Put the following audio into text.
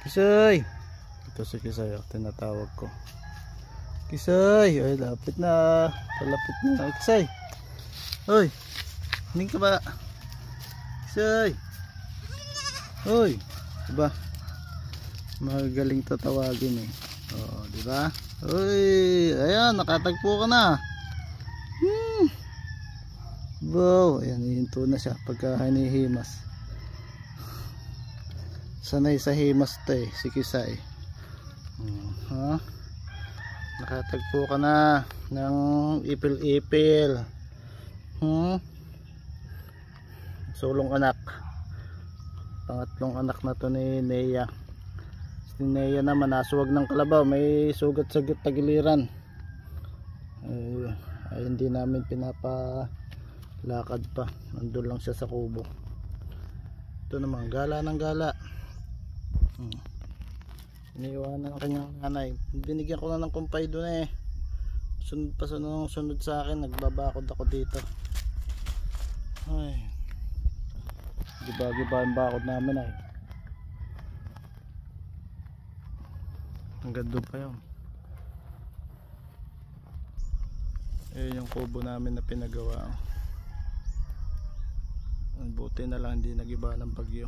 Kisay! Ito si Kisay, tinatawag ko. Kisay! Ay, lapit na. Palapit na. Kisay! Hoy! Hindi ka ba? Kisay! Hoy! Diba? Magaling tatawagin eh. Oo, diba? Hoy! Ayan, nakatagpo ka na. Wow! Ayan, hihinto na siya pagka hinihimas. Sanay sa himas to eh, si Kisay. Nakatagpo ka na ng ipil-ipil. Sulong anak. Pangatlong anak na to ni Nea. Si Nea naman nasuwag ng kalabaw, may sugat sa tagiliran. Ay hindi namin pinapalakad pa. Nandun lang siya sa kubo. Ito naman, gala ng gala. Iniiwanan ang kanyang nanay. Binigyan ko na ng kumpay doon eh. Sunod pa sunod sa akin. Nagbabakod ako dito. Ay, giba-giba ang bakod namin ay. Hanggang doon pa yun. Yung kubo namin na pinagawa. Buti na lang hindi nagiba ng bagyo.